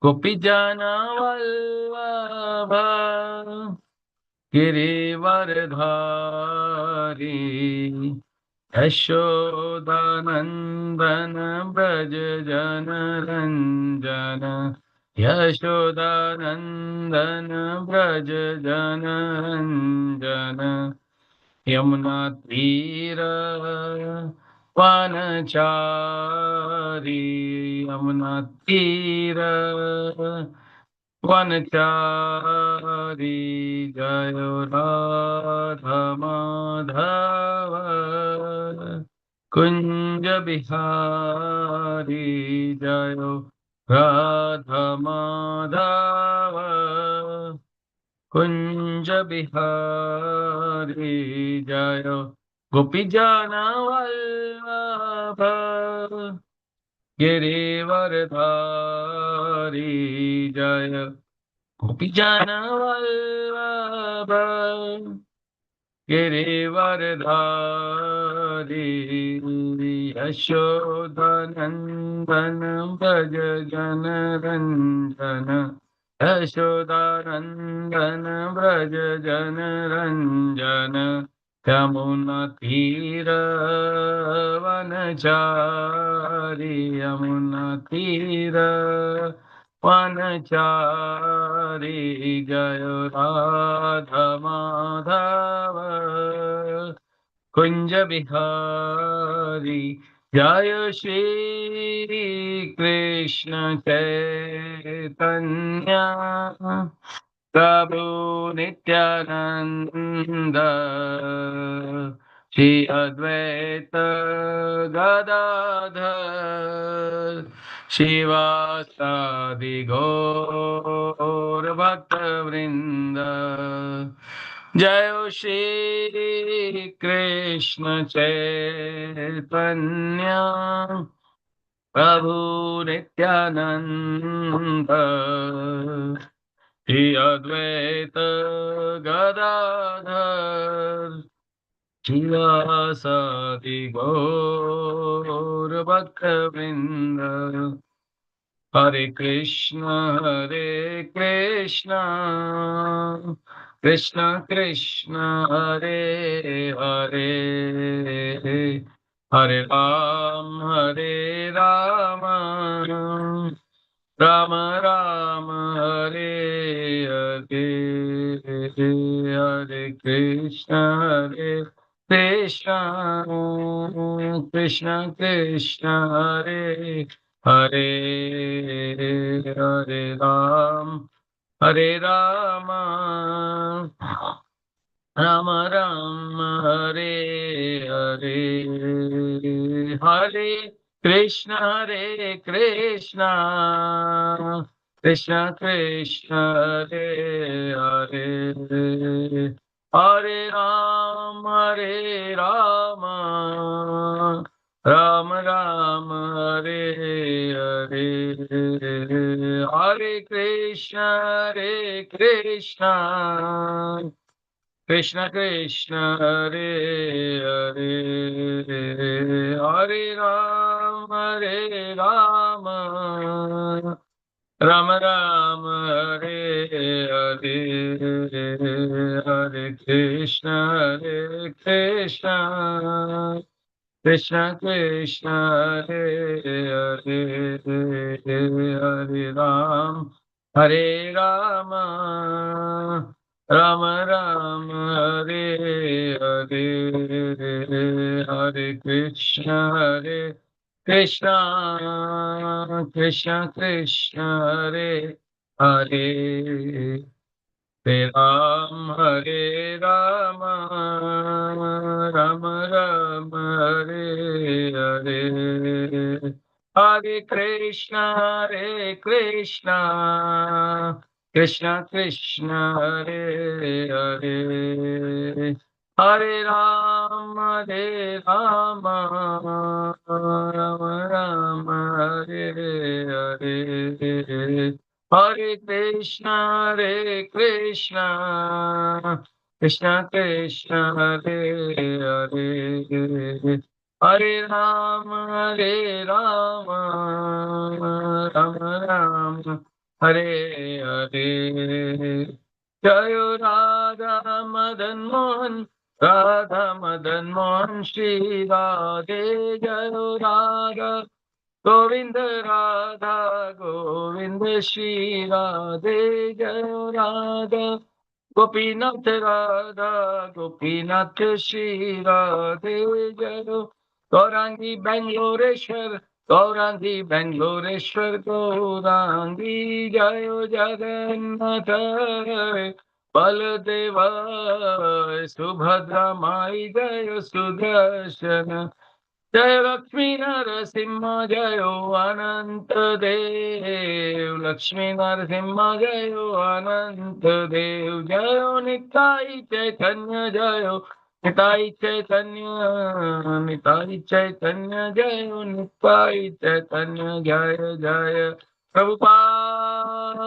गोपीजन वल्लभ गिरिवरधारी यशोदानंदन ब्रज जन रंजन यशोदानंदन ब्रज जन रंजन यमुना तीर वनचारी यमुना तीर वनचारी जय राधा माधव कुंज बिहारी जय राधा माधव कुंज बिहारी जय गोपीजन वल्लभ गिरिवरधारी जय गोपीजन वल्लभ गिरिवरधारी यशोदानंदन ब्रज जन रंजन यशोदानंदन ब्रज जन रंजन यमुना तीर वनचारी यमुना तीर वनचारी जय राधा माधव कुंज बिहारी जय श्री कृष्ण चैतन्य प्रभु नित्यानंद श्री अद्वैत गदाधर शिवासादि गौर भक्त वृंद जय श्री कृष्ण चैतन्य प्रभु नित्यानंद श्री अद्वैत गदाधर शिवासादि गौर भक्त वृंद हरे Krishna Krishna Krishna Hare Hare Hare Ram Ram Ram Hare Hare Hare Krishna Krishna Krishna Hare Hare Hare Ram Ram Ram Hare Hare Hare Krishna Krishna Krishna Hare Hare Hare Ram Ram Ram Hare Hare Hare Krishna Krishna Krishna Hare Hare Hare Ram Ram Ram Hare Hare Hare Krishna Krishna Krishna Hare Hare Hare Ram Ram Ram Hare Hare Hare Krishna Krishna Krishna Hare Hare Hare Ram Ram Ram Hare Hare Hare Krishna Krishna Krishna Hare Hare Hare Ram Ram Ram Hare Hare Hare Krishna Krishna Krishna Hare Hare Hare Rama, Hare Rama, Rama Rama, Hare Hare. Jayo Radha Madan Mohan, Radha Madan Mohan, Shri Radhe, Jayo Radha Govinda Radha, Govinda Shri Radhe, Jayo Radha Gopinath Radha, Gopinath Shri Radhe, Jayo Gaurangi Bangaloreshwar, Gaurangi Bangaloreshwar, Gaurangi Jayo Jagannath Baladeva, Subhadra Mai Jayo Sudarshana, जय लक्ष्मी नरसिंह जयो अनंत देव, लक्ष्मी नरसिंह जयो अनंत देव, जयो निताई चैतन्य जयो निताई चैतन्य, निताई चैतन्य जयो निताई चैतन्य, जय जय प्रभुपाद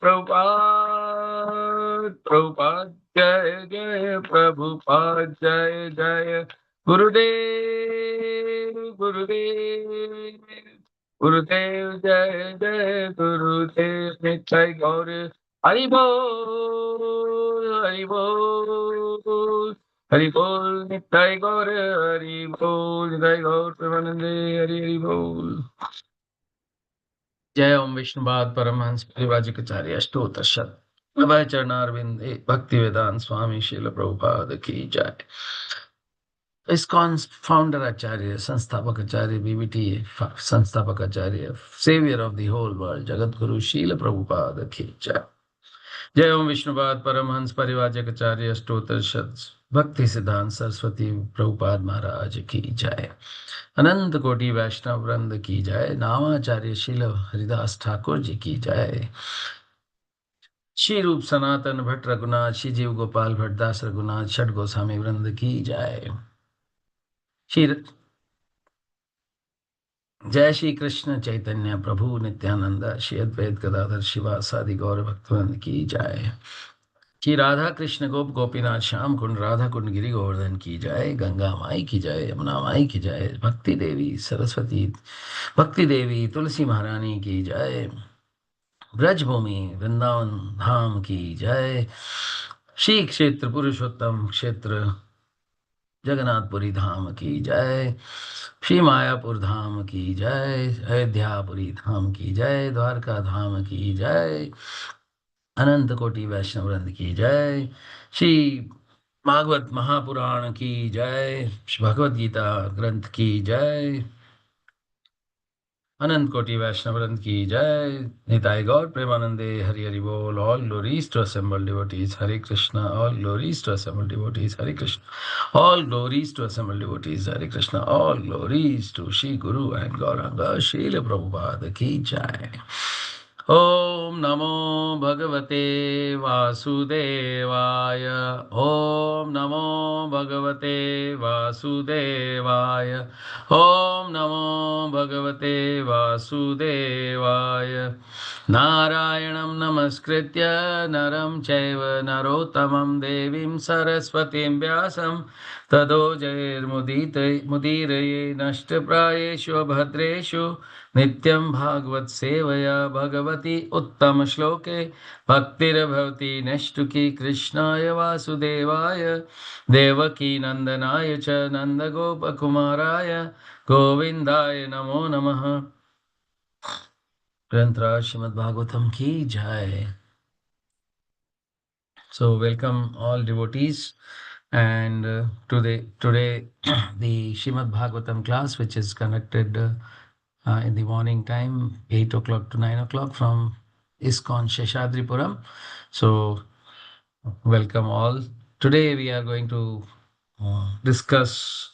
प्रभुपाद प्रभुपाद, जय जय प्रभुपाद, जय जय गुरुदेव गुरुदेव गुरुदेव, जय जय गुरुदेव, नित्य गौर हरि बोल हरि बोल हरि बोल, नित्य गौर हरि बोल, नित्य गौर प्रेमानंदे हरि हरि बोल। जय ओम विष्णुपाद परमहंस परिव्राजकाचार्य अष्टोत्तर शत अभय चरणारविंद भक्ति वेदांत स्वामी श्रील प्रभुपाद की जय। ISKCON founder Acharya, Sansthapak Acharya, BBT, Sansthapak Acharya, Savior of the whole world, Jagat Guru Srila Prabhupada ki jai. जय ओम विष्णुपाद परमहंस परिवाचक आचार्य अष्टोत्तर शत भक्ति सिद्धांत सरस्वती प्रभुपाद महाराज की जय। अनंत कोटि वैष्णव वृंद की जय। नामाचार्य शील हरिदास ठाकुर जी की जय। श्री रूप सनातन भट्ट रघुनाथ, श्री जीव गोपाल भट्टदास रघुनाथ, षट गोस्वामी वृंद की जय। श्री जय श्री कृष्ण चैतन्य प्रभु नित्यानंद, श्री अद्वैत गदाधर शिवासादि गौर भक्तवृंद की जय। श्री राधा कृष्ण गोप गोपीनाथ श्याम कुंड राधा कुंड गिरि गोवर्धन की जय। गंगा माई की जय, यमुना माई की जय, भक्ति देवी सरस्वती भक्ति देवी तुलसी महारानी की जय। ब्रजभूमि वृंदावन धाम की जय। श्री क्षेत्र पुरुषोत्तम क्षेत्र जगन्नाथपुरी धाम की जय। श्री मायापुर धाम की जय। अयोध्यापुरी धाम की जय। द्वारका धाम की जय। अनंत कोटि वैष्णव वृंद की जय। श्री भागवत महापुराण की जय। भगवत गीता ग्रंथ की जय। अनंत कोटि वैष्णव वृंद की जय। निताय गौर प्रेमानंदे हरि हरि बोल। All glories to assembled devotees, Hare Krishna. All glories to assembled devotees, Hare Krishna. All glories to assembled devotees, Hare Krishna. All glories to Shri Guru and Gauranga Srila Prabhupada ki jai. ॐ नमो भगवते वासुदेवाय। ॐ नमो भगवते वासुदेवाय। ॐ नमो भगवते वासुदेवाय। नारायणं नमस्कृत्य नरं चैव नरोत्तमं देवीं सरस्वतीं व्यासं ततो जयेर्मुदीरये नष्टप्रायेषु भद्रेषु नित्यं भागवत सेवया भगवती उत्तम श्लोके भक्तिर्भवति नष्टुकी कृष्णाय वासुदेवाय देवकी नंदनाय च नंदगोपकुमाराय गोविंदाय नमो नमः। ग्रंथराज श्रीमद् भागवतम की जय। So welcome all devotees, and today the Srimad Bhagavatam class, which is conducted in the morning time, 8 o'clock to 9 o'clock from ISKCON Seshadripuram. So welcome all. Today we are going to discuss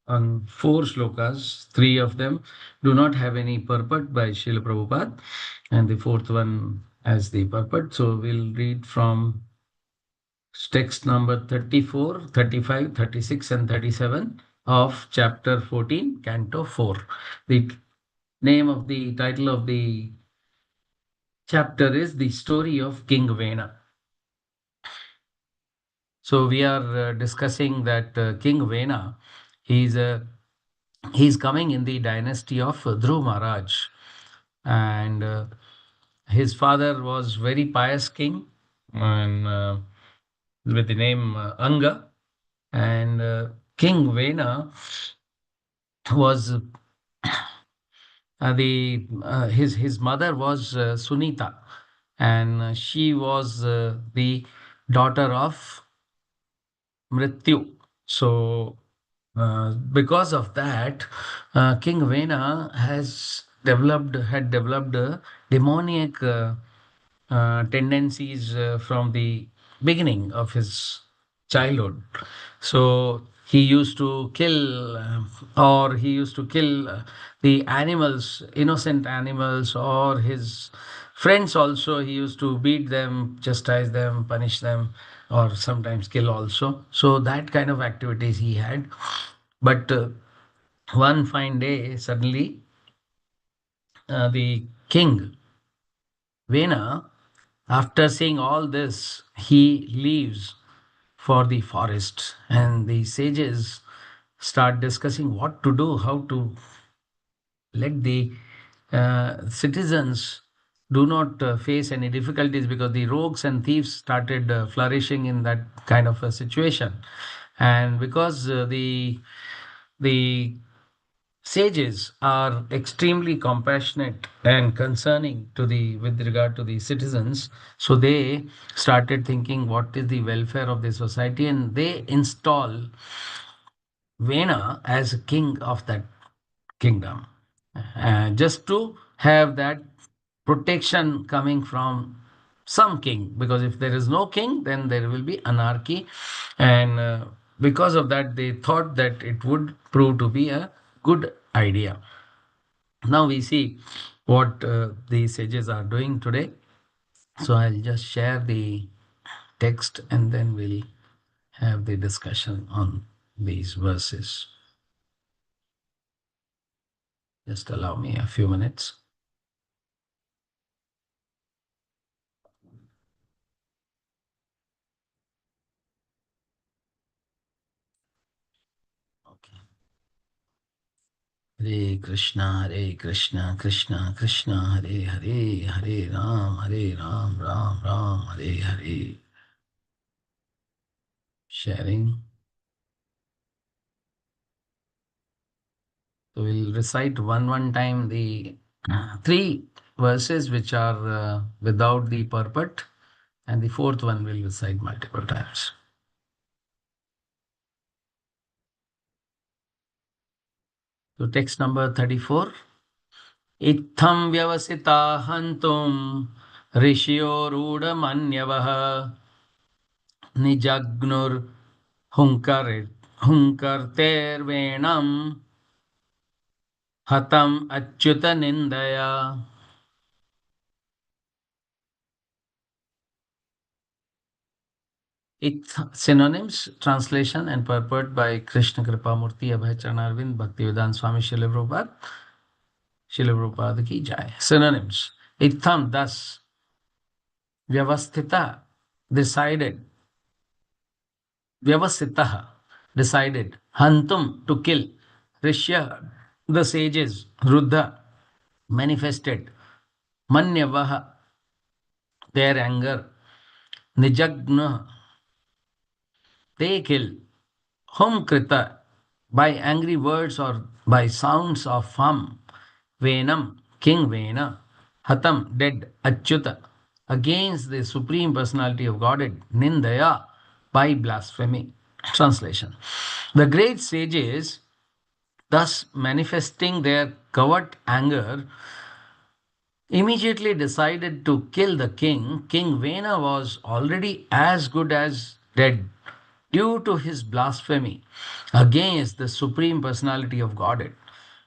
on 4 shlokas. 3 of them do not have any purport by Srila Prabhupada, and the 4th one has the purport. So we'll read from text number 34, 35, 36, and 37 of chapter 14, canto 4. The name of the title of the chapter is The Story of King Vena. So we are discussing that King Vena, he is a He's coming in the dynasty of Dhruv Maharaj, and his father was very pious king, and with the name Anga, and King Vena was the his mother was Sunita, and she was the daughter of Mrityu. So because of that, King Vena had developed demoniac tendencies from the beginning of his childhood. So he used to kill, or he used to kill the animals, innocent animals, or his friends also. He used to beat them, chastise them, punish them, or sometimes kill also. So that kind of activities he had. But one fine day, suddenly, the king, Vena, after seeing all this, he leaves for the forest, and the sages start discussing what to do, how to let the citizens do not face any difficulties, because the rogues and thieves started flourishing in that kind of a situation. And because the sages are extremely compassionate and concerning to the with regard to the citizens, so they started thinking what is the welfare of the society, and they install Vena as king of that kingdom, just to have that protection coming from some king, because if there is no king, then there will be anarchy. And because of that, they thought that it would prove to be a good idea. Now we see what the sages are doing today. So I'll just share the text, and then we'll have the discussion on these verses. Just allow me a few minutes. Okay. Hare Krishna, Krishna Krishna, Hare Hare, Hare Ram, Ram Ram, Hare Hare. Sharing. So we'll recite one time the three verses which are without the purport, and the fourth one we'll recite multiple times. So text number 34. Itham vyavasita hantum ऋषियोरूढमन्यवः निजग्नुर हुङ्कर्तेर्वेणं हतम् Achyut निंदया. It synonyms, translation and purport by Krishna Kripamurti Abhay Charanarvind Bhaktivedanta Swami Srila Prabhupada. Srila Prabhupada ki jai. Synonyms. Itham, thus. Vyavasthita, decided. Vyavasitaha, decided. Hantum, to kill. Rishya, the sages. Ruddha, manifested. Manyavaha, their anger. Nijagna, they kill. Hum krita, by angry words or by sounds of hum. Venam, King Vena. Hatam, dead. Achyuta, against the Supreme Personality of Godhead. Nindaya, by blasphemy. Translation. The great sages, thus manifesting their covert anger, immediately decided to kill the king. King Vena was already as good as dead due to his blasphemy against the Supreme Personality of Godhead.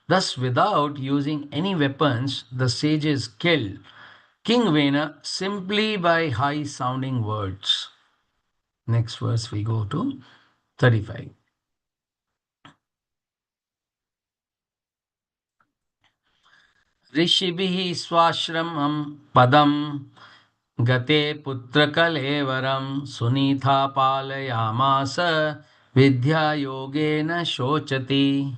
Thus, without using any weapons, the sages killed King Vena simply by high sounding words. Next verse we go to 35. ऋषिभिः स्वाश्रमं पदं गते पुत्रकलेवरं सुनीता पालयामास विद्यायोगेन शोचति.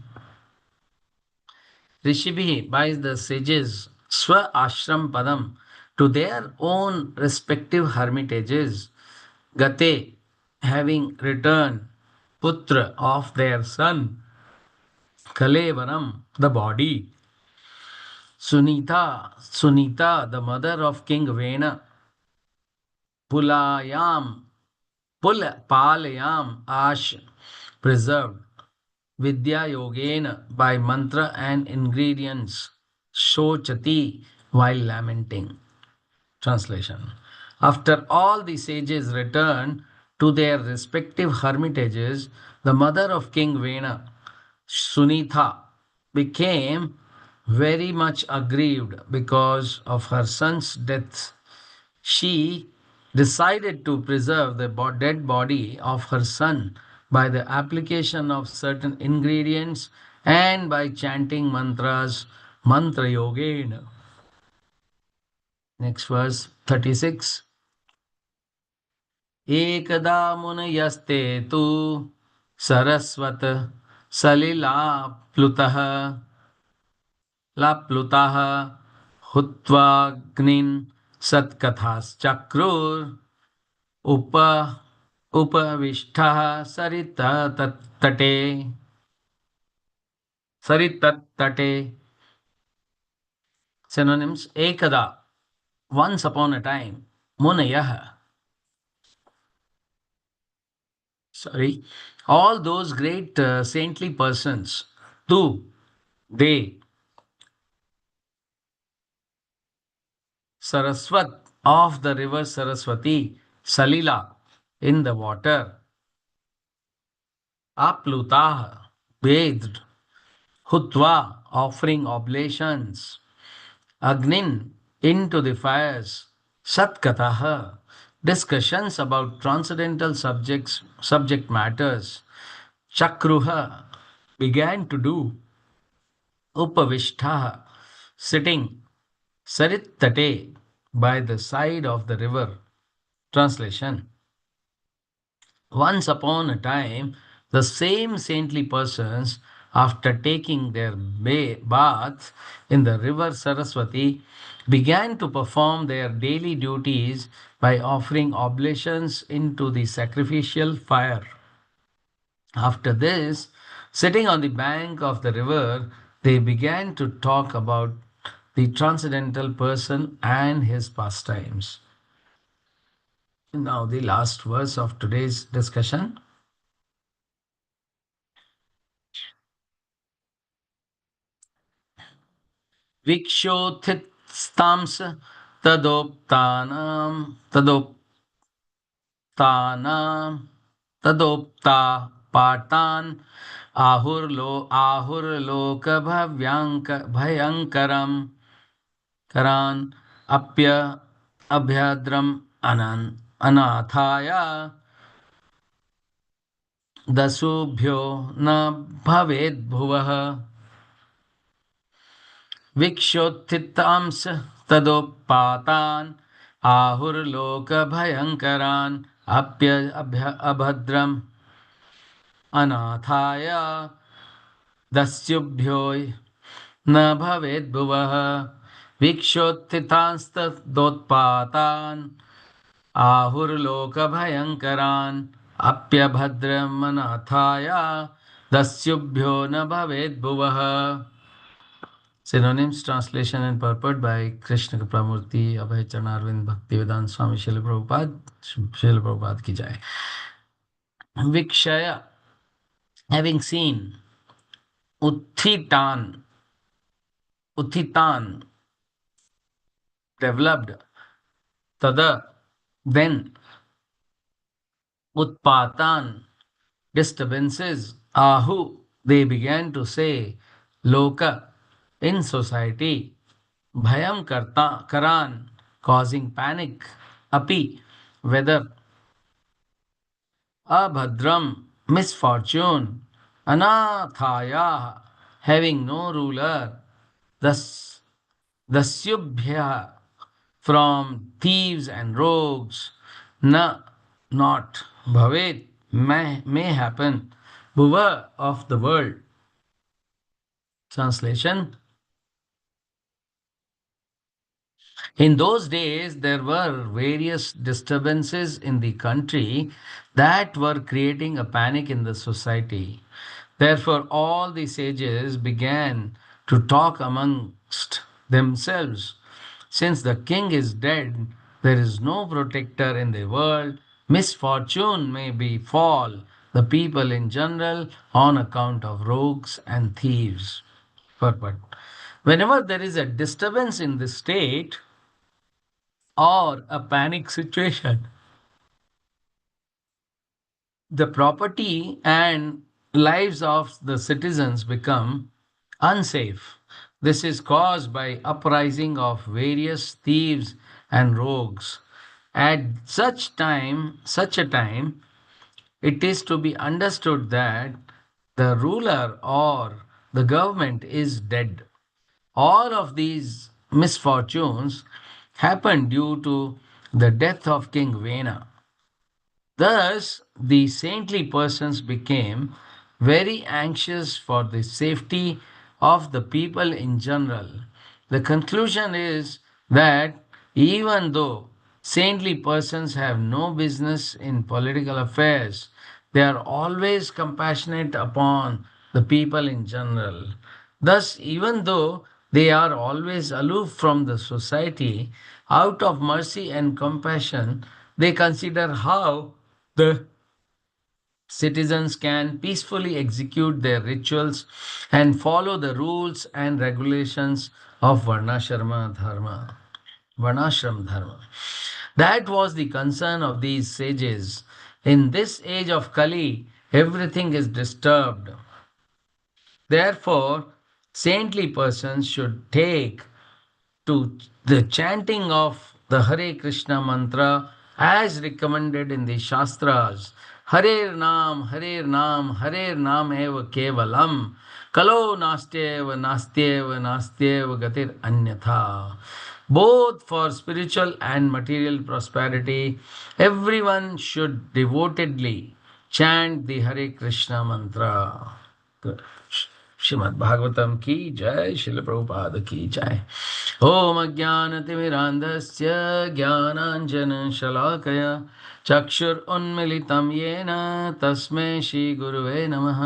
Rishibhi, by the sages, Swa Ashram Padam, to their own respective hermitages, Gate, having returned, Putra of their son, Kalevaram, the body, Sunita, the mother of King Vena, Pulayam, Palayam, Ash, preserved, Vidya Yogena, by mantra and ingredients, Shochati, while lamenting. Translation. After all the sages returned to their respective hermitages, the mother of King Vena, Sunitha, became very much aggrieved because of her son's death. She decided to preserve the dead body of her son by the application of certain ingredients and by chanting mantras, mantra yogena. Next verse 36. एकदा मुनयस्ते तु सरस्वत सलिलाप्लुतः लाप्लुताः हुत्वाग्निं सत्कथाश्चक्रुर् उप उपविष्टः सरिततटे सरिततटे. Synonyms: ekada, once upon a time; munayah, sorry, all those great saintly persons; tu, they; Saraswat, of the river Saraswati; Salila, in the water; Aplutah, bathed; Hutva, offering oblations; Agnin, into the fires; Satkataha, discussions about transcendental subject matters; Chakruha, began to do; Upavishtaha, sitting; Sarittate, by the side of the river. Translation. Once upon a time, the same saintly persons, after taking their bath in the river Saraswati, began to perform their daily duties by offering oblations into the sacrificial fire. After this, sitting on the bank of the river, they began to talk about the transcendental person and his pastimes. Now, the last verse of today's discussion. Vikshothistaams तदोक्ता पातान आहुर्लोक भयंकरम करान अप्य अभ्यद्रम अनाथाय दशुभ्यो न भवेद्भुवः. विक्षोत्थितांस तदोपातान आहुर्लोक भयंकरान अभद्रम अनाथाय दस्युभ्यो न भवेद्भुवः. विक्षोत्थितांस्तदोत्पातान आहुर्लोक भयंकरान अप्यभद्रमनाथाय दस्युभ्यो न भवेद्भुवः. Synonyms, translation and purport by Krishna Kapramurti, Abhay Charnarvind, Bhaktivedanta Swami Srila Prabhupada. Srila Prabhupada ki jai. Vikshaya, having seen. Uthitan, developed. Tada, then. Utpatan, disturbances. Ahu, they began to say. Loka, in society. Bhayam karan, causing panic. Api, whether. Abhadram, misfortune. Anathaya, having no ruler. Thus, Dasyubhya, from thieves and rogues. Na, not. Bhavet, may happen. Bhuva, of the world. Translation. In those days, there were various disturbances in the country that were creating a panic in the society. Therefore, all the sages began to talk amongst themselves. Since the king is dead, there is no protector in the world. Misfortune may befall the people in general on account of rogues and thieves. But whenever there is a disturbance in the state, or a panic situation, the property and lives of the citizens become unsafe. This is caused by uprising of various thieves and rogues. At such a time, it is to be understood that the ruler or the government is dead. All of these misfortunes happened due to the death of King Vena. Thus, the saintly persons became very anxious for the safety of the people in general. The conclusion is that even though saintly persons have no business in political affairs, they are always compassionate upon the people in general. Thus, even though they are always aloof from the society, out of mercy and compassion, they consider how the citizens can peacefully execute their rituals and follow the rules and regulations of Varnashrama Dharma. Varnashram Dharma. That was the concern of these sages. In this age of Kali, everything is disturbed. Therefore, saintly persons should take to the chanting of the Hare Krishna mantra as recommended in the Shastras. Hare Nam, Hare Nam eva kevalam. Kalo nastyeva gatir anyatha. Both for spiritual and material prosperity, everyone should devotedly chant the Hare Krishna mantra. Good. Shrimad Bhagavatam की जय शिल प्रभुपाद की जय ओम अज्ञानतिमिरान्धस्य ज्ञानाञ्जनशलाकया चक्षुरुन्मिलितं येन तस्मै श्रीगुरुवे नमः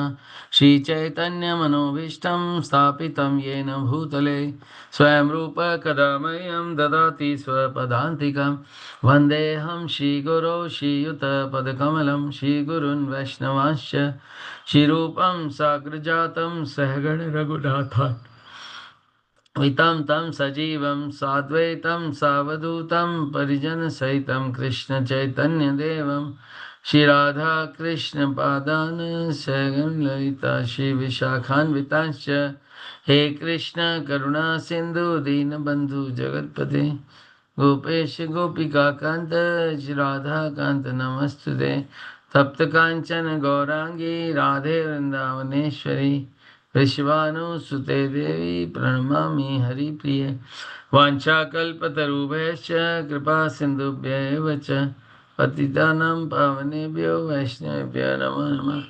श्रीचैतन्यमनोभीष्टं स्थापितं येन भूतले स्वयं रूप कदा मह्यं ददाति स्वपदान्तिकं वन्देऽहं श्रीगुरो श्रीयुतपदकमलं श्रीगुरुन् वैष्णवांश्च श्रीरूपं साग्रजातं सहगण रघुनाथान् वितं तं सजीवं साद्वैतं सावधूतं परिजनसहितं कृष्णचैतन्यदेवं श्रीराधा कृष्णपादान् सहगण ललिता श्रीविशाखान्वितांश्च हे कृष्ण करुणा सिन्धु दीनबन्धु जगत्पते गोपेश गोपिकान्त राधाकान्त नमस्तुते तप्त कांचन गौरांगी राधे वृंदावनेश्वरी विश्वानुसुते देवी प्रणमामि हरिप्रिये वाञ्छाकल्पतरुभ्यश्च कृपा सिन्धुभ्येव च पतितानां पावनेभ्यो वैष्णवेभ्यो नमो नमः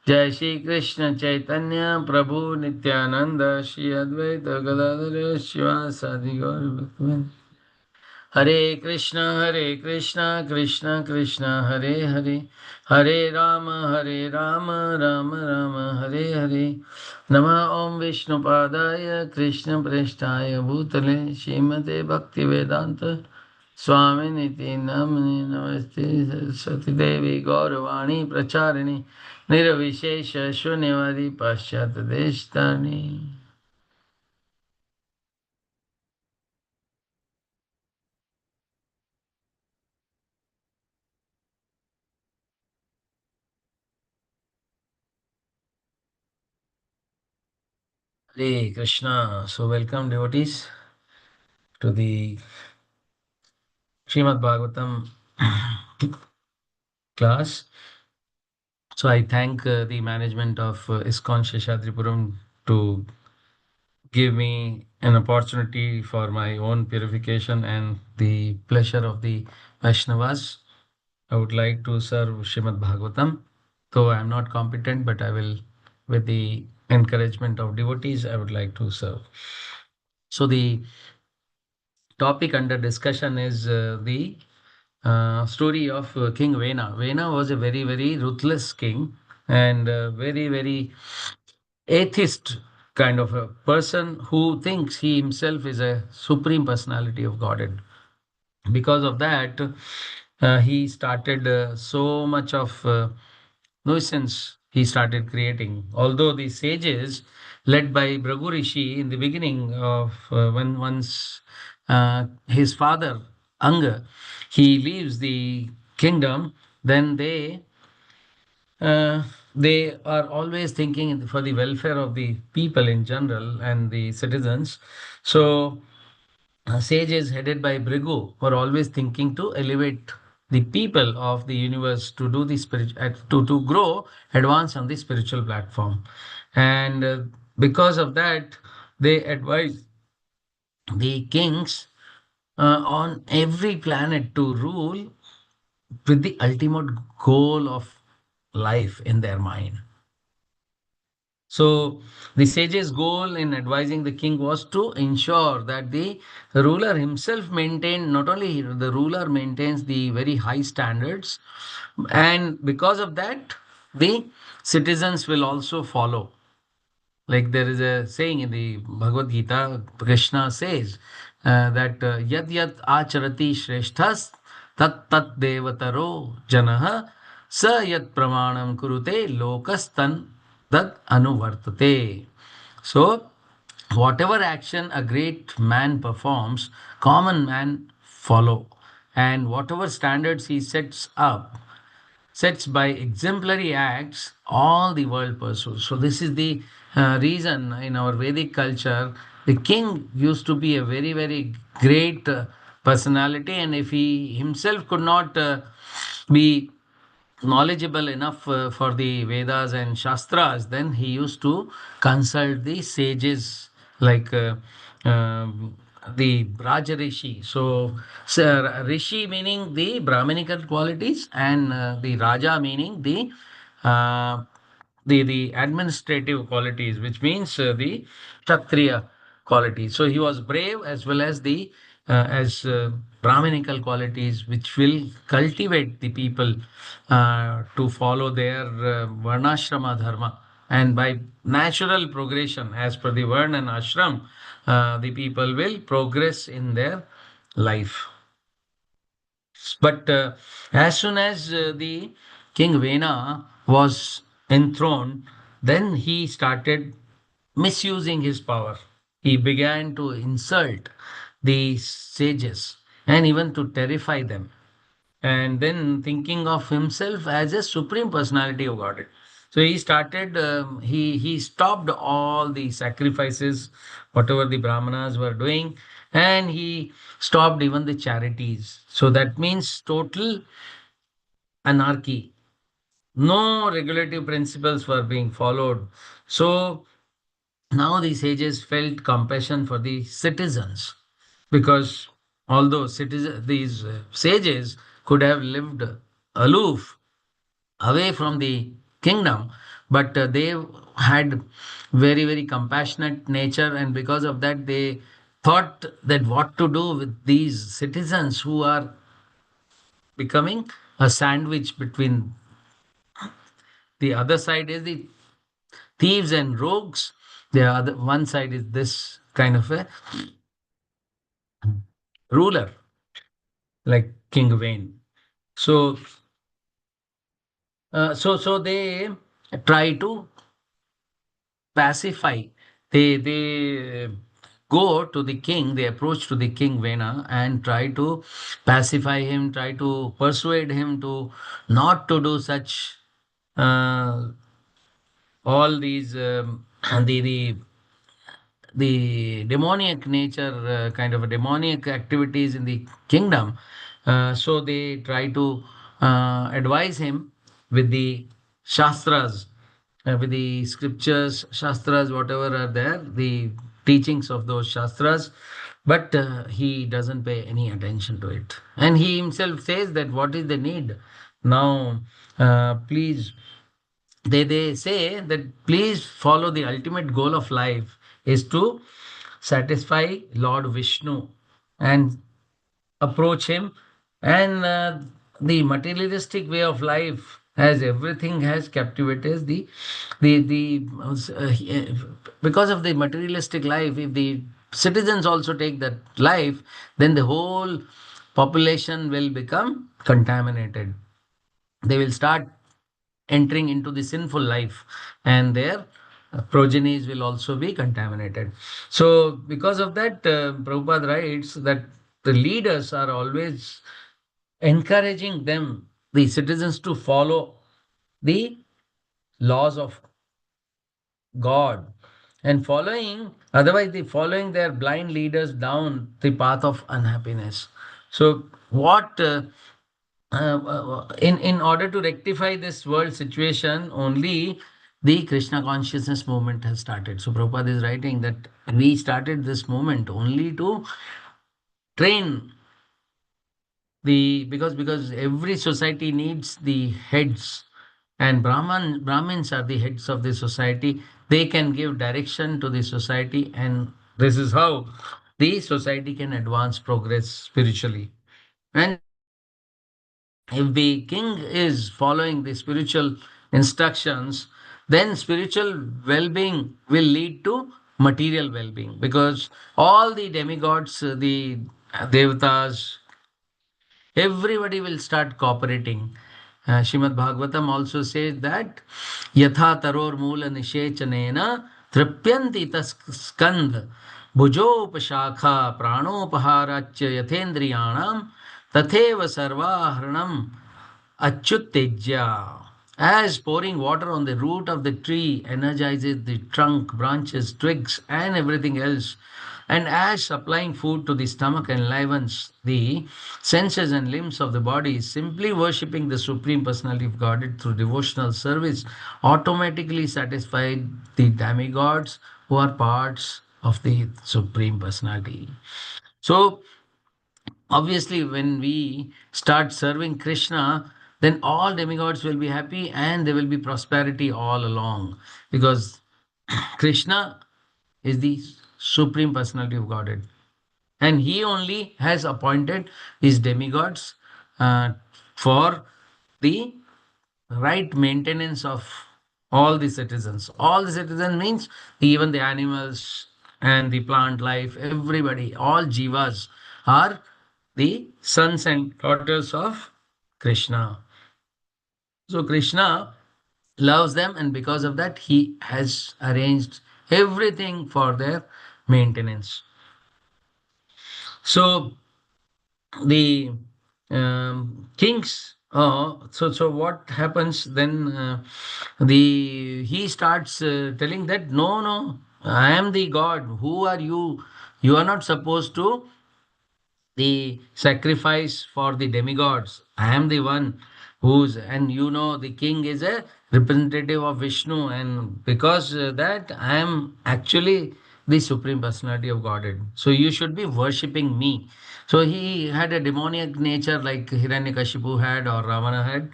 जय श्री कृष्ण चैतन्य प्रभु नित्यानंद श्री अद्वैत गदाधर शिवासादि गौर भक्तवृंद हरे कृष्णा कृष्ण कृष्ण हरे हरे हरे राम राम राम हरे हरे नमः ओम विष्णुपादाय कृष्ण प्रेष्ठाय भूतले श्रीमते भक्ति वेदांत स्वामी निति नामने नमस्ते सरस्वती देवी गौरवाणी प्रचारिणी निर्विशेष शून्यवादी पाश्चात्य देशतारिणी Hare Krishna. So, welcome devotees to the Srimad Bhagavatam class. So, I thank the management of ISKCON Seshadripuram to give me an opportunity for my own purification and the pleasure of the Vaishnavas. I would like to serve Srimad Bhagavatam, though I am not competent, but I will, with the encouragement of devotees, I would like to serve. So, the topic under discussion is the story of King Vena. Vena was a very, very ruthless king and very, very atheist kind of a person who thinks he himself is a supreme personality of Godhead. Because of that, he started so much of nuisance he started creating. Although the sages, led by Bhrigu Rishi in the beginning of when once his father Anga, he leaves the kingdom, then uh, they are always thinking for the welfare of the people in general and the citizens. So sages headed by Brigu were always thinking to elevate the people of the universe to do the to grow, advance on the spiritual platform. And because of that, they advise the kings on every planet to rule with the ultimate goal of life in their mind. So the sage's goal in advising the king was to ensure that the ruler himself maintained, not only the ruler maintains the very high standards, and because of that, the citizens will also follow. Like there is a saying in the Bhagavad Gita, Krishna says that yad yad acharati shreshthas tat devataro janah sa yad pramanam kurute lokastan tad anuvartate. So, whatever action a great man performs, common man follow. And whatever standards he sets by exemplary acts, all the world pursues. So, this is the reason in our Vedic culture, the king used to be a very, very great personality, and if he himself could not be knowledgeable enough for the Vedas and Shastras, then he used to consult the sages like the Raja Rishi. So, Rishi meaning the Brahminical qualities, and the Raja meaning uh, the administrative qualities, which means the Kshatriya qualities. So he was brave as well as the as Brahminical qualities, which will cultivate the people to follow their Varnashrama dharma. And by natural progression, as per the Varna and Ashram, the people will progress in their life. But as soon as the King Vena was enthroned, then he started misusing his power. He began to insult the sages and even to terrify them, and then thinking of himself as a supreme personality of Godhead. So he started. He stopped all the sacrifices, whatever the brahmanas were doing, and he stopped even the charities. So that means total anarchy. No regulative principles were being followed. So now the sages felt compassion for the citizens, because although these sages could have lived aloof away from the kingdom, but they had very, very compassionate nature, and because of that they thought that what to do with these citizens who are becoming a sandwich between the other side is the thieves and rogues, the other one side is this kind of a ruler like King Vane. So they try to pacify. They go to the king. They approach to the king Vena and try to pacify him. Try to persuade him to not to do such uh, all these the demoniac nature, kind of a demoniac activities in the kingdom. So they try to advise him with the shastras, with the scriptures, shastras, whatever are there, the teachings of those shastras. But he doesn't pay any attention to it. And he himself says that what is the need? Now, please they say that please follow the ultimate goal of life is to satisfy Lord Vishnu, and approach him. And the materialistic way of life, as everything has captivated the because of the materialistic life, if the citizens also take that life, then the whole population will become contaminated. They will start entering into the sinful life, and their progenies will also be contaminated. So because of that, Prabhupada writes that the leaders are always encouraging them, the citizens, to follow the laws of God, and following, otherwise the following their blind leaders down the path of unhappiness. So what in order to rectify this world situation, only the Krishna consciousness movement has started. So Prabhupada is writing that we started this movement only to train the, because every society needs the heads, and Brahmins are the heads of the society. They can give direction to the society, and this is how the society can advance, progress spiritually. And if the king is following the spiritual instructions, then spiritual well-being will lead to material well-being, because all the demigods, the devatas, everybody will start cooperating. Shrimad Bhagavatam also says that Yatha Taror Mula Nishechanena Tripyanti Skand Bhujopashakha Pranopaharachya Yathendriyanam Tatheva Sarvaharanam Achyutejya. As pouring water on the root of the tree energizes the trunk, branches, twigs, and everything else, and as supplying food to the stomach enlivens the senses and limbs of the body, simply worshipping the Supreme Personality of Godhead through devotional service automatically satisfies the demigods who are parts of the Supreme Personality. So, obviously, when we start serving Krishna, then all demigods will be happy and there will be prosperity all along, because Krishna is the Supreme Personality of Godhead, and he only has appointed his demigods for the right maintenance of all the citizens. All the citizens means even the animals and the plant life, everybody, all jivas are the sons and daughters of Krishna. So Krishna loves them, and because of that, he has arranged everything for their maintenance. So the kings, so what happens then? The he starts telling that, no, I am the God. Who are you? You are not supposed to the sacrifice for the demigods. I am the one who's, and the king is a representative of Vishnu, and because that I am actually the Supreme Personality of Godhead. So you should be worshipping me. So he had a demoniac nature like Hiranyakashipu had or Ravana had.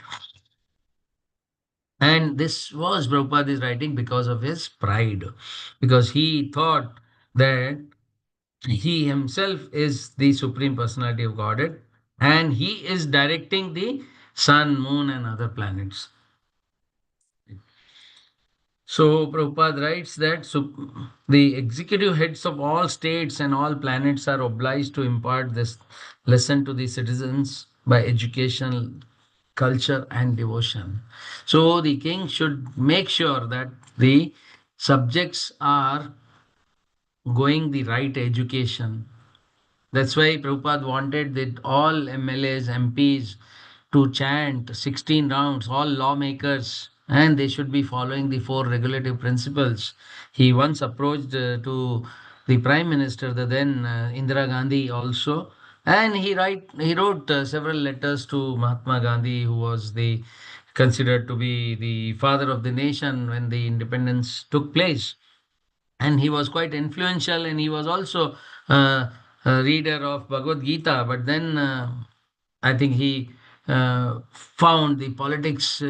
And this was Prabhupada is writing because of his pride, because he thought that he himself is the Supreme Personality of Godhead, and he is directing the sun, moon, and other planets. So Prabhupada writes that the executive heads of all states and all planets are obliged to impart this lesson to the citizens by education, culture, and devotion. So the king should make sure that the subjects are going the right education. That's why Prabhupada wanted that all MLAs, MPs to chant 16 rounds, all lawmakers, and they should be following the four regulative principles. He once approached to the Prime Minister, the then Indira Gandhi also, and he wrote several letters to Mahatma Gandhi, who was the considered to be the father of the nation when the independence took place, and he was quite influential, and he was also a reader of Bhagavad Gita. But then I think he found the politics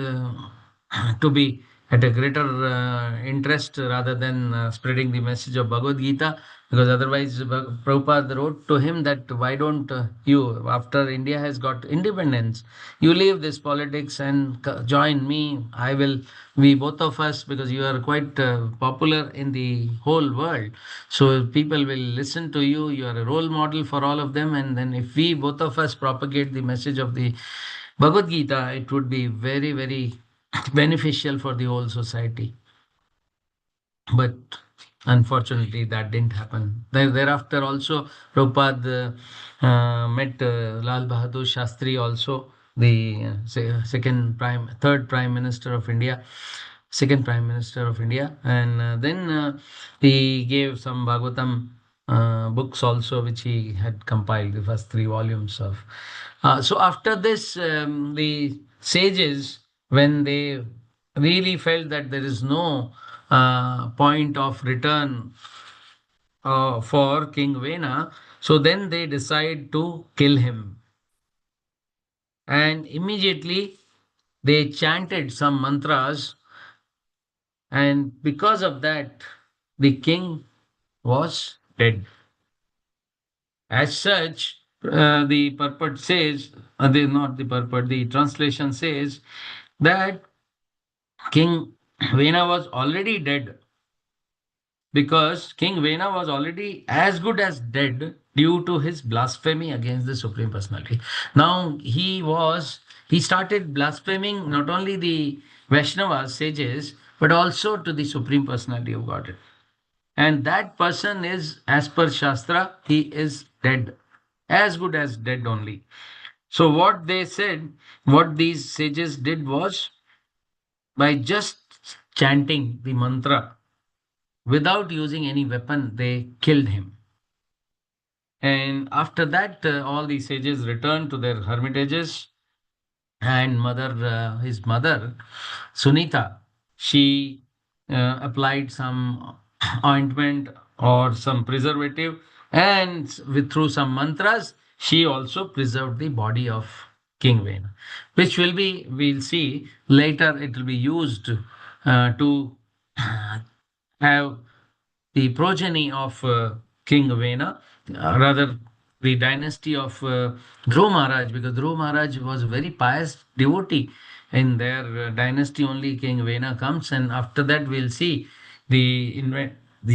to be at a greater interest rather than spreading the message of Bhagavad Gita. because otherwise Prabhupada wrote to him that why don't you, after India has got independence, you leave this politics and join me. I will, we both of us, because you are quite popular in the whole world. So people will listen to you. You are a role model for all of them. And then if we both of us propagate the message of the Bhagavad Gita, it would be very, very beneficial for the whole society. But unfortunately, that didn't happen. Thereafter, also, Prabhupada met Lal Bahadur Shastri, also the third Prime Minister of India, second Prime Minister of India, and then he gave some Bhagavatam books also, which he had compiled, the first three volumes of. So after this, the sages, when they really felt that there is no point of return for King Vena, so then they decide to kill him. And immediately they chanted some mantras, and because of that, the king was dead. As such, the purport says, not the purport, the translation says that King Vena was already dead, because King Vena was already as good as dead due to his blasphemy against the Supreme Personality. Now he started blaspheming not only the Vaishnavas, sages, but also to the Supreme Personality of Godhead. And that person is, as per Shastra, he is dead, as good as dead only. So what they said, what these sages did was, by just chanting the mantra, without using any weapon, they killed him. And after that, all the sages returned to their hermitages, and his mother, Sunita, she applied some ointment or some preservative, and through some mantras, she also preserved the body of King Vena, which we'll see later. It will be used to have the progeny of King Vena, rather the dynasty of Dhruv Maharaj, because Dhruv Maharaj was a very pious devotee. In their dynasty, only King Vena comes, and after that, we'll see the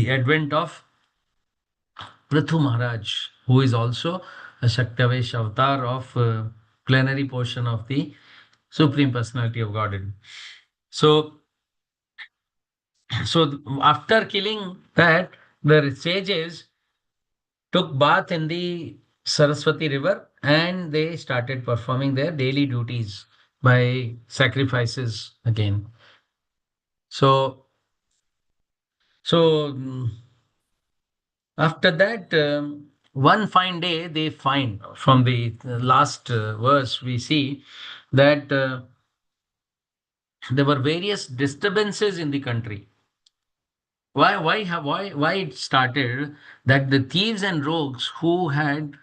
advent of Prithu Maharaj, who is also a Shaktavesh avatar of plenary portion of the Supreme Personality of Godhead. So, after killing that, the sages took bath in the Saraswati river, and they started performing their daily duties by sacrifices again. So, so after that, one fine day, they find from the last verse, we see that there were various disturbances in the country. Why it started, that the thieves and rogues who had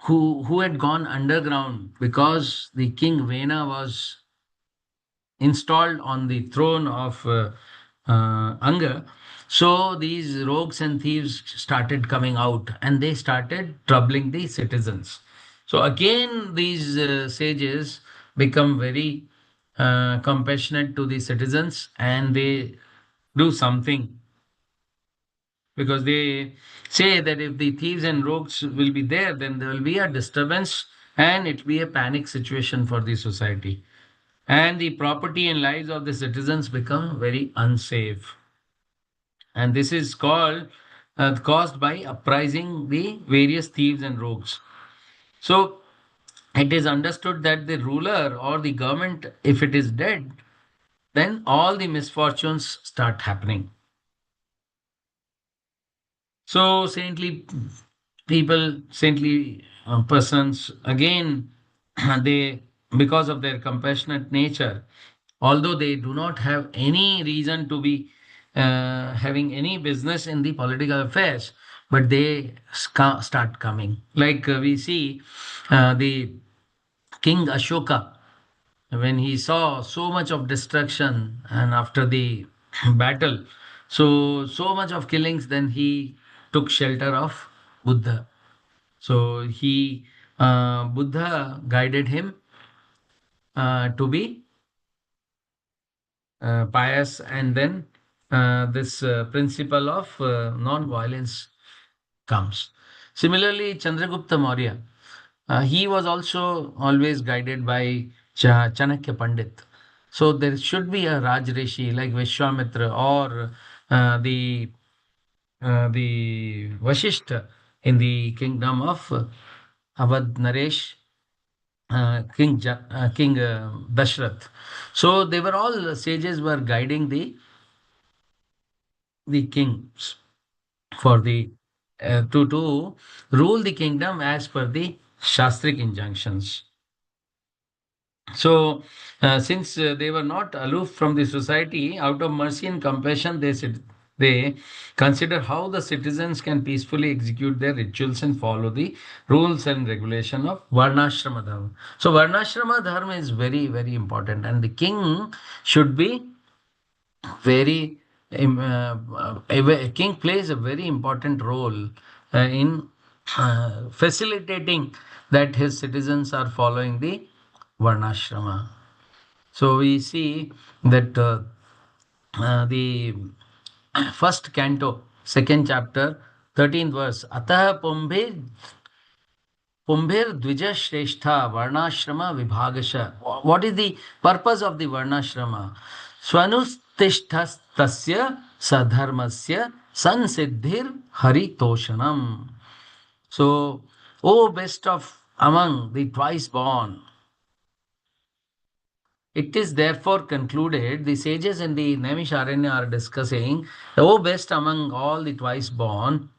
gone underground, because the king Vena was installed on the throne of Anga. So these rogues and thieves started coming out, and they started troubling the citizens. So again, these sages become very compassionate to the citizens, and they do something, because they say that if the thieves and rogues will be there, then there will be a disturbance, and it will be a panic situation for the society, and the property and lives of the citizens become very unsafe. And this is caused by uprising the various thieves and rogues. So it is understood that the ruler or the government, if it is dead, then all the misfortunes start happening. So saintly persons, again, they, because of their compassionate nature, although they do not have any reason to be having any business in the political affairs, but they start coming. Like we see the King Ashoka, when he saw so much of destruction, and after the battle, so much of killings, then he took shelter of Buddha. So Buddha guided him to be pious, and then this principle of non-violence comes. Similarly, Chandragupta Maurya, he was also always guided by Chanakya Pandit. So there should be a Rajrishi like Vishwamitra or the Vashishta in the kingdom of Awadh Naresh, King Dashrath. So they were all sages were guiding the kings for the to rule the kingdom as per the Shastric injunctions. So, since they were not aloof from the society, out of mercy and compassion, they consider how the citizens can peacefully execute their rituals and follow the rules and regulation of Varnashrama Dharma. So, Varnashrama Dharma is very, very important, and the king should be very. A king plays a very important role in facilitating that his citizens are following the Varnashrama. So we see that the first canto, second chapter, 13th verse, Atah Pumbhir Dvija Shrestha Varnashrama Vibhagasha. What is the purpose of the Varnashrama? Swanustishthas tasya sadharmasya sansiddhir haritoshanam. So, O best of among the twice born, it is therefore concluded, the sages in the Naimisharanya are discussing, O best among all the twice born,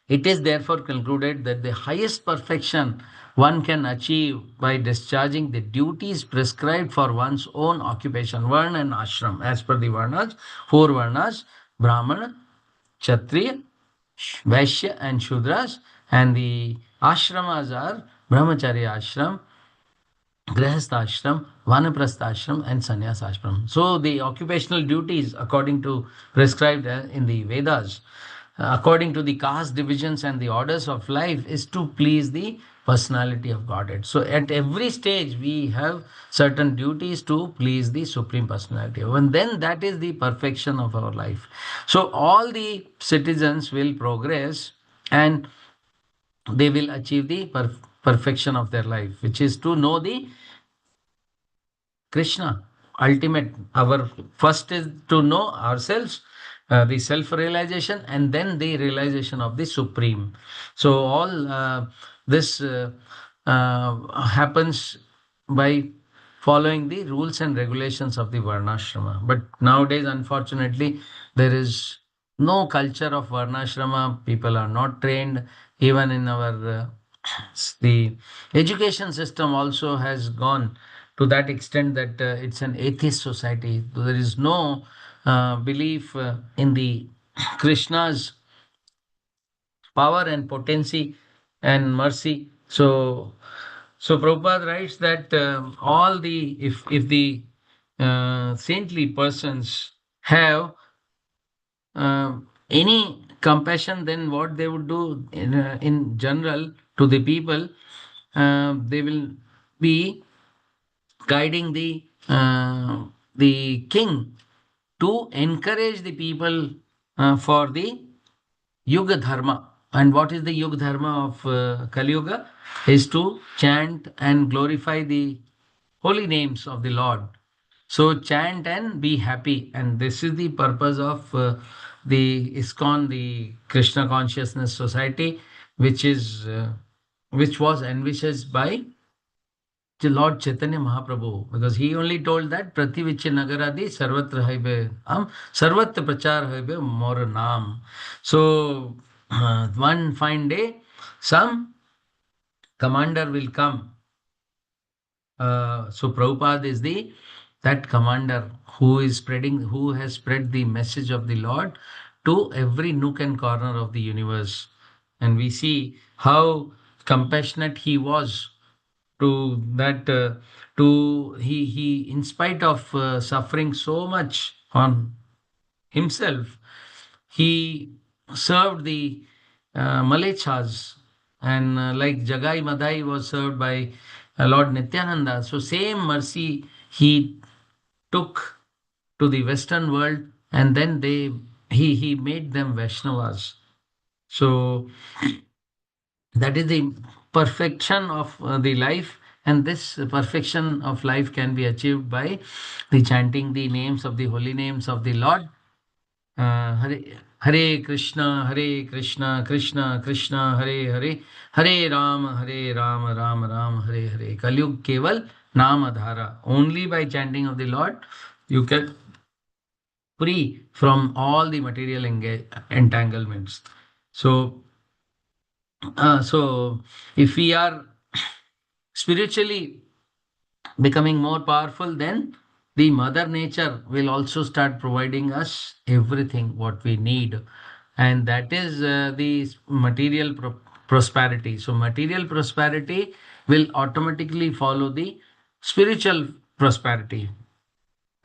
it is therefore concluded that the highest perfection one can achieve by discharging the duties prescribed for one's own occupation, Varna and Ashram, as per the Varnas, four Varnas, Brahmana, Kshatriya, Vaishya, and Shudras, and the Ashramas are Brahmacharya Ashram, Grihastha Vanaprastha and Sannyas Ashram. So the occupational duties, according to prescribed in the Vedas, according to the caste divisions and the orders of life, is to please the personality of Godhead. So at every stage we have certain duties to please the Supreme Personality. And then that is the perfection of our life. So all the citizens will progress and they will achieve the perfection of their life, which is to know the Krishna, ultimate. Our first is to know ourselves, the self realization, and then the realization of the Supreme. So, all this happens by following the rules and regulations of the Varnashrama. But nowadays, unfortunately, there is no culture of Varnashrama. People are not trained, even in our the education system also has gone to that extent that it's an atheist society. There is no belief in the Krishna's power and potency and mercy. So Prabhupada writes that all the if the saintly persons have any compassion, then what they would do in general to the people, they will be guiding the king to encourage the people for the Yuga Dharma. And what is the Yuga Dharma of Kali Yuga? Is to chant and glorify the holy names of the Lord. So chant and be happy. And this is the purpose of the ISKCON, the Krishna Consciousness Society, which was envisaged by the Lord Chaitanya Mahaprabhu, because he only told that Prativichya Nagaradi Sarvatra Haibe Sarvatra Prachar Haibe Mor Naam. So one fine day, some commander will come. So Prabhupada is the that commander who has spread the message of the Lord to every nook and corner of the universe. And we see how compassionate he was to that to he in spite of suffering so much on himself, he served the Malechas, and like Jagai Madai was served by Lord Nityananda. So same mercy he took to the Western world, and then he made them Vaishnavas. So that is the perfection of the life, and this perfection of life can be achieved by the chanting the names of the holy names of the Lord. Hare Hare Krishna, Krishna Krishna, Hare Hare, Hare Ram, Ram Ram, Hare Hare. Kalyug Keval Nam Adhara. Only by chanting of the Lord you can free from all the material entanglements. So, so if we are spiritually becoming more powerful, then the mother nature will also start providing us everything what we need, and that is the material prosperity. So material prosperity will automatically follow the spiritual prosperity.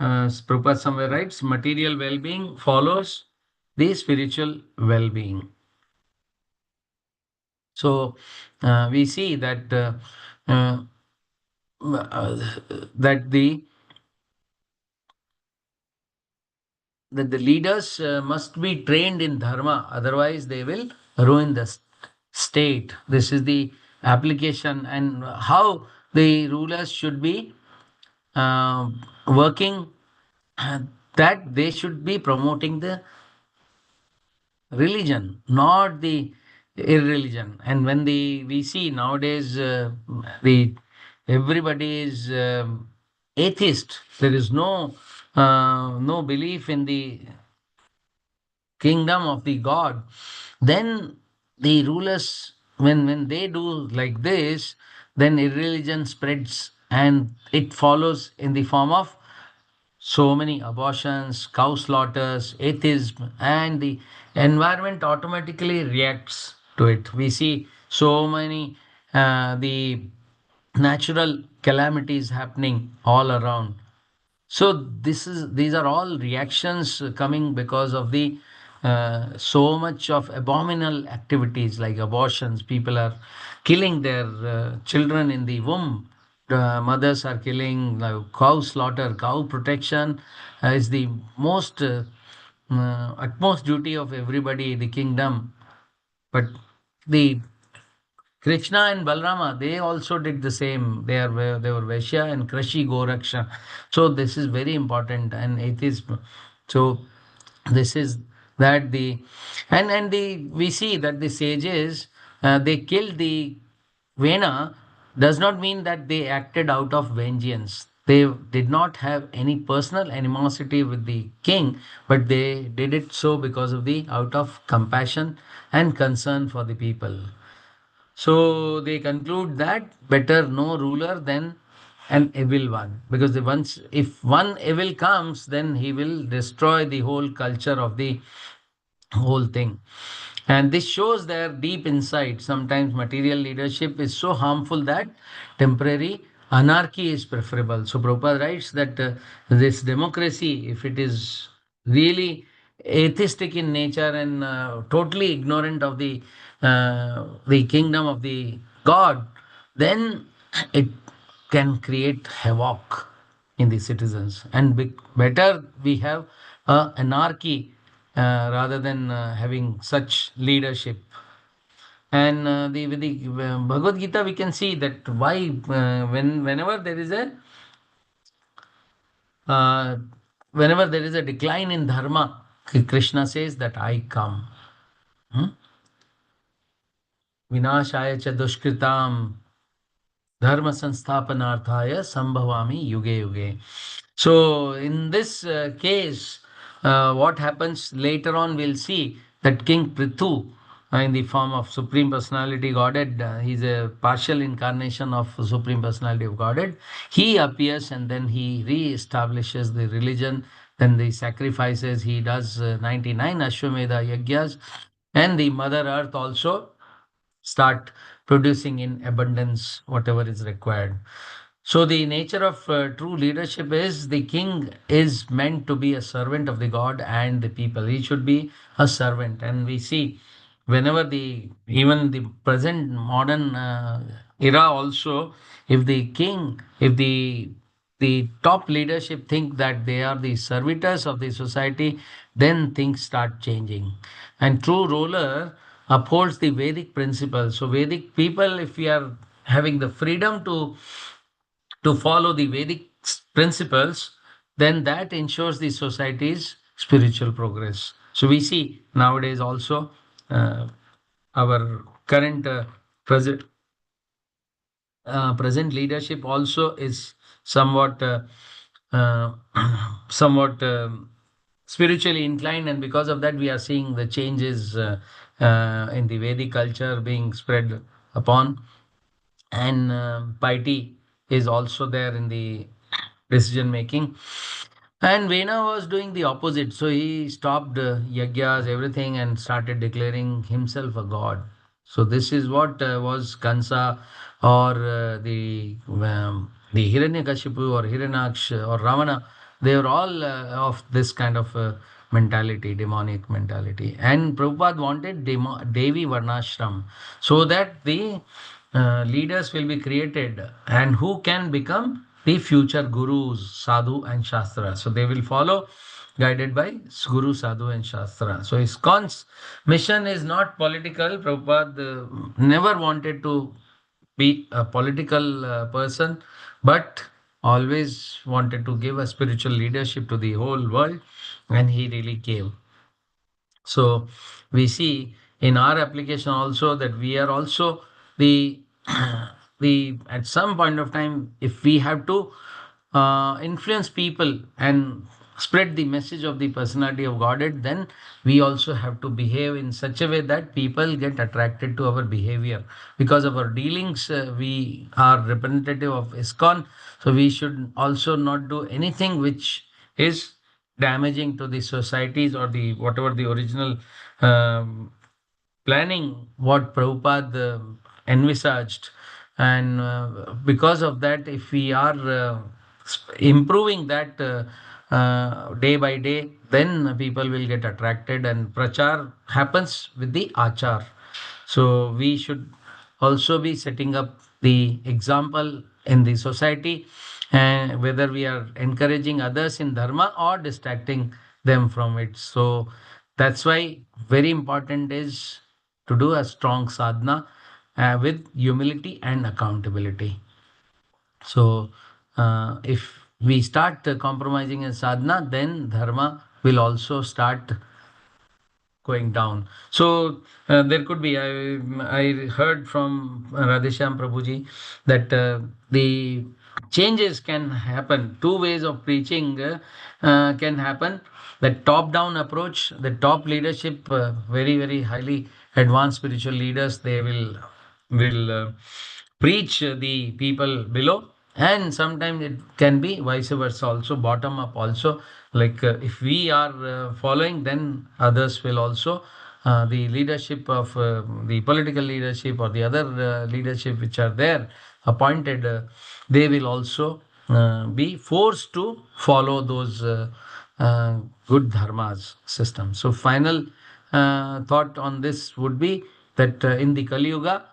Prabhupada somewhere writes, material well-being follows the spiritual well-being. So we see that uh, uh, that the leaders must be trained in dharma, otherwise they will ruin the state. This is the application, and how the rulers should be uh, working, that they should be promoting the religion, not the irreligion. And when the we see nowadays the everybody is atheist. There is no belief in the kingdom of the God. Then the rulers, when they do like this, then irreligion spreads, and it follows in the form of so many abortions, cow slaughters, atheism, and the environment automatically reacts to it. We see so many the natural calamities happening all around. So these are all reactions coming because of the so much of abominable activities like abortions. People are killing their children in the womb. Mothers are killing, cow slaughter, cow protection is the most utmost duty of everybody, the kingdom. But the Krishna and Balrama, they also did the same. They were Vaishya and Krashi Goraksha. So this is very important, and atheism. So this is that the and the we see that the sages they killed the Vena does not mean that they acted out of vengeance. They did not have any personal animosity with the king, but they did it so because of the out of compassion and concern for the people. So they conclude that better no ruler than an evil one, because the once if one evil comes, then he will destroy the whole culture of the whole thing. And this shows their deep insight. Sometimes material leadership is so harmful that temporary anarchy is preferable. So Prabhupada writes that this democracy, if it is really atheistic in nature and totally ignorant of the kingdom of the God, then it can create havoc in the citizens. And better we have anarchy rather than having such leadership. And with the Bhagavad Gita, we can see that why whenever there is a uh, whenever there is a decline in dharma, Krishna says that I come. Hmm? Vinashaya cha dushkritam dharma sansthapanarthaya sambhavami yuge yuge. So in this case, what happens later on, we'll see that King Prithu, in the form of Supreme Personality Godhead, he's a partial incarnation of Supreme Personality of Godhead. He appears and then he re-establishes the religion. Then the sacrifices, he does 99 Ashwamedha Yagyas, and the Mother Earth also start producing in abundance whatever is required. So the nature of true leadership is the king is meant to be a servant of the God and the people. He should be a servant. And we see whenever even the present modern era also, if the king, if the top leadership think that they are the servitors of the society, then things start changing. And true ruler upholds the Vedic principles. So Vedic people, if we are having the freedom to follow the Vedic principles, then that ensures the society's spiritual progress. So we see nowadays also uh, our current present present leadership also is somewhat uh, somewhat spiritually inclined, and because of that we are seeing the changes in the Vedic culture being spread upon, and piety is also there in the decision making. And Vena was doing the opposite. So he stopped yagyas, everything, and started declaring himself a god. So this is what was Kansa or the Hiranyakashipu or Hiranyaksh or Ravana. They were all of this kind of mentality, demonic mentality. And Prabhupada wanted Devi Varnashram so that the leaders will be created and who can become the future gurus, sadhu and shastra. So they will follow guided by guru, sadhu and shastra. So ISKCON's mission is not political. Prabhupada never wanted to be a political person, but always wanted to give a spiritual leadership to the whole world, and he really gave. So we see in our application also that we are also the the at some point of time, if we have to influence people and spread the message of the personality of Godhead, then we also have to behave in such a way that people get attracted to our behavior, because of our dealings. We are representative of ISKCON, so we should also not do anything which is damaging to the societies or the whatever the original um, planning what Prabhupada envisaged. And because of that, if we are improving that day by day, then people will get attracted and prachar happens with the achar. So we should also be setting up the example in the society, and whether we are encouraging others in dharma or distracting them from it. So that's why very important is to do a strong sadhana with humility and accountability. So if we start compromising in sadhana, then dharma will also start going down. So there could be, I heard from Radheshyam Prabhuji that the changes can happen. Two ways of preaching can happen. The top-down approach, the top leadership, very, very highly advanced spiritual leaders, they will preach the people below, and sometimes it can be vice versa also, bottom up also. Like if we are following, then others will also the leadership of the political leadership or the other leadership which are there appointed, they will also be forced to follow those uh, good dharmas system. So final thought on this would be that in the Kali Yuga,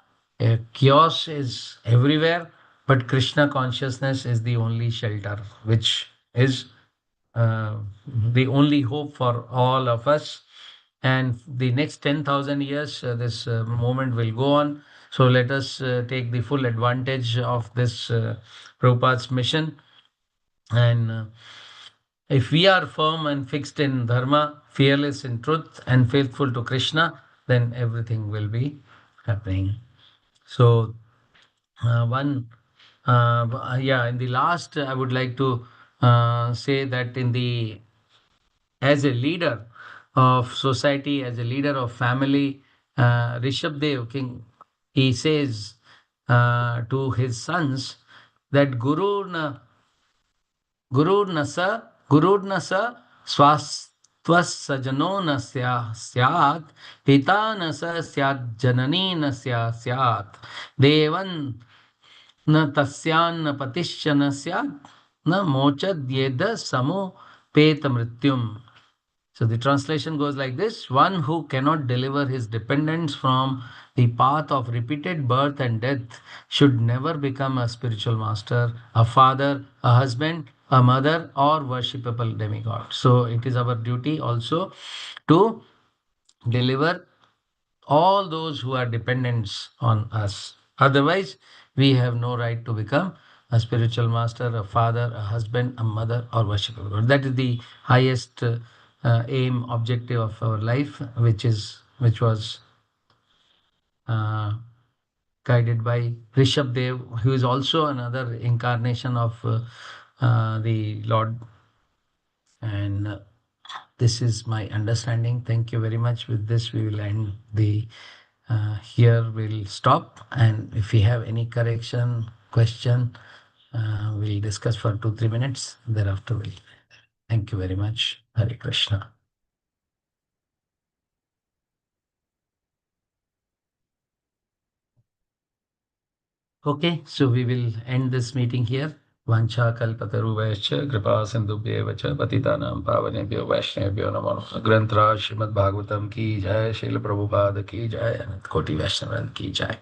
chaos is everywhere, but Krishna consciousness is the only shelter, which is uh, the only hope for all of us. And the next 10,000 years, this movement will go on. So let us take the full advantage of this Prabhupada's mission. And if we are firm and fixed in dharma, fearless in truth, and faithful to Krishna, then everything will be happening. So one yeah, in the last, I would like to say that in the as a leader of society, as a leader of family, Rishabdev King, he says to his sons that गुरुर्न गुरुर्न स स्वास्त्वसजनो न स्यात् पिता न स स्यात् जननी न स्यात् देवन् na tasyan patishya syat na mochadyeda samo peta mrityum. So the translation goes like this: one who cannot deliver his dependents from the path of repeated birth and death should never become a spiritual master, a father, a husband, a mother, or worshipable demigod. So it is our duty also to deliver all those who are dependents on us. Otherwise, we have no right to become a spiritual master, a father, a husband, a mother, or worshiper God. That is the highest aim, objective of our life, which was uh, guided by Rishabh Dev, who is also another incarnation of the Lord. And this is my understanding. Thank you very much. With this, we will end the here. We'll stop, and if we have any correction, question, we'll discuss for 2-3 minutes. Thereafter, we'll. Thank you very much. Hare Krishna. Okay, so we will end this meeting here. Vancha kalpataruvascha kripa sindhubhyeva cha patitanam pavanebhyo vaishnavibhyo namo namaः. Granth Raj Srimad Bhagavatam ki jai, Srila Prabhupada ki jai, Anant Koti Vaishnava ki jai.